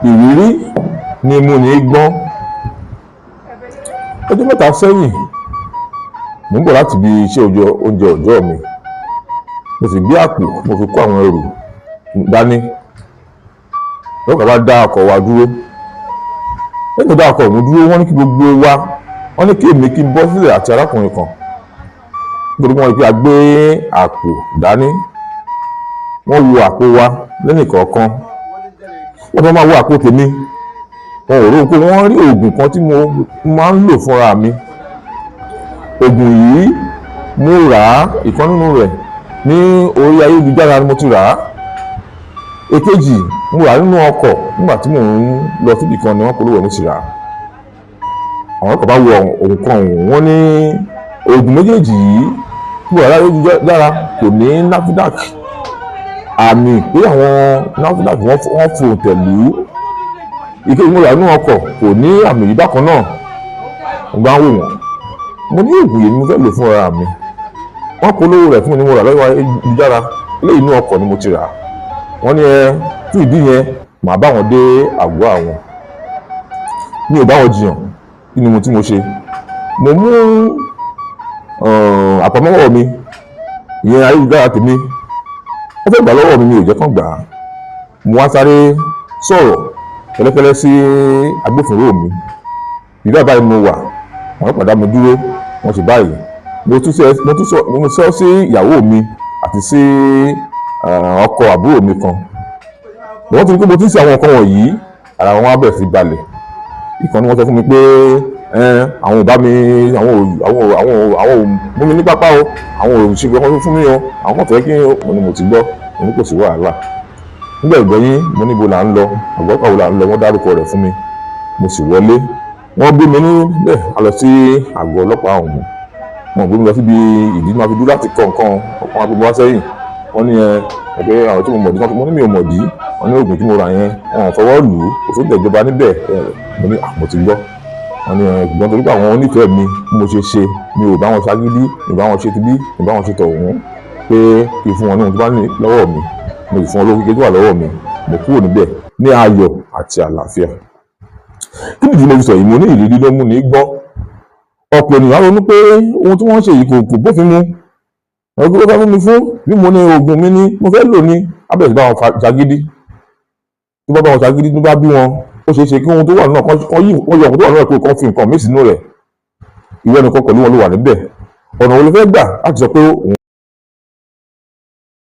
ìrírí ni mú ní gbọ́n. Ọjọ́ mẹ́ta sẹ́yìn mo ń bọ̀ láti ibi iṣẹ́ oúnjẹ ọjọ́ mi, mo sì gbé àpò mo fi kó àwọn ẹrù dání. Lọ́kàn bá dá ọkọ̀ wa dúró. Lẹ́yìn tó dá ọkọ̀ mi dúró, wọ́n ní kí gbogbo wa, wọ́n ní kí èmi kí n bọ́ sílẹ̀ àti arákùnrin kan. Nítorí wọ́n rí pé a gbé àpò dání. Wọ́n wo àpò wa lẹ́nìkọ̀ọ̀kan. Wọ́n tó máa wo àpò tèmi. Wọn ò rò pé wọ́n rí oògùn kan tí mo máa ń lò fúnra mi. Oògùn yìí mo rà á, ìkan nínú rẹ̀ ní orí ayélujára ni mo ti rà á. Èkejì mo rà nínú ọkọ̀ nígbà tí mò ń lọ síbi kan ni wọ́n polówó ní síra. Àwọn ọkọ̀ bá wo ohun kan ọ̀hún, wọ́n ní oògùn méjèèjì yìí tí mo rà lára kò ní NAFDAC. Àmì pé àwọn NAFDAC wọ́n fò tẹ̀lú. Ìkejì mo rà nínú ọkọ̀ kò ní àmì yìí bákan náà. Mo bá ń wò wọ́n. Mo ní oògùn yìí ni mo fẹ́ lò fúnra mi. Wọ́n polówó rẹ̀ fún mi ni mo rà lọ́wọ́ ayélujára. Eléyìí inú ọkọ̀ ni mo ti rà á. Wọ́n ní fún ìdí yẹn màá bá wọn dé àgọ́ àwọn. Mi ò bá wọn jiyàn kí ni mo tí mo ṣe. Mo mú àpamọ́wọ́ mi, ìyẹn ayélujára tèmi. Wọ́n fẹ́ gbà lọ́wọ́ mi, mi ò jẹ́ kán gbà á. Mo wá sáré sọ̀rọ̀ kẹ́lẹ́kẹ́lẹ́ sí agbófinró mi. Ìdá báyìí mo wà, wọ́n padà mi dúró, wọ́n sì báyìí. Mo tún sọ sí ìyàwó mi àti sí ọkọ àbúrò mi kan. Wọ́n ti rí pé mo ti ń ṣe àwọn nǹkan wọ̀nyí, ara wọn á bẹ̀rẹ̀ sí balẹ̀. Ìkan ni wọ́n sọ fún mi pé àwọn ò bá mi, àwọn ò mú mi ní pápá o, àwọn ò ṣe nǹkan fún mi o, àwọn kan fẹ́ kí mo ní mo ti gbọ́, mo ní kò sí wàhálà. Nígbà ìgbẹ̀yìn mo ní ibo là ń lọ, àgọ́ kan wo là ń lọ, wọ́n dárúkọ rẹ̀ fún mi, mo sì wọlé. Wọ́n gbé mi níbẹ̀ a lọ sí àgọ́ ọlọ́pàá ọ̀hún. Wọ́n gbé mi lọ síbi ìdí máa fi dúró láti kọ nǹkan ọkàn agbègbè wá sẹ́yìn. Wọ́n ní ẹgbẹ́ àwọn tí mo mọ̀dí, mo ní mi ò mọ̀dí. Wọ́n ní oògùn tí mo rà yẹn wọn ò fọwọ́ lù ú, kò sóde ìjọba níbẹ̀. Mo ní mo ti gbọ́. Wọ́n ní ṣùgbọ́n torí pé àwọn onífẹ̀ẹ́ mi bí mo ṣe ṣe, mi ò bá wọn ṣagídí, mi ò bá wọn ṣe tibí, mi ò bá wọn ṣe tọ̀hún, pé kí n fún wọn ní ohun tó bá ní lọ́wọ́ mi, mo sì fún wọn lówó kékeré tó wà lọ́wọ́ mi. Mo kúrò níbẹ̀ ní ayọ̀ àti àlàáfíà. Kí nìdí mo fi sọ yìí? Mo ní ìrírí ló mú ní gbọ́n. Ọ̀pọ̀ ènìyàn ronú pé ohun tí wọ́n ṣe yìí kò bófin mu. Ọ̀gbọ́n tó fẹ́ fún mi fún bí mo ní oògùn mi ní mo fẹ́ lò ní abẹ́rẹ́ bá wọn ṣagídí. Tó bá wọn ṣagídí tó bá bí wọn, ó ṣeé ṣe kí ohun tó wà náà kọ́ yí wọ́n yọ ohun tó wà náà pé kọ́ fi nǹkan mí sínú rẹ̀. Ìwọ nìkan pẹ̀lú wọn ló wà níbẹ̀. Ọ̀nà wo ló fẹ́ gbà láti sọ pé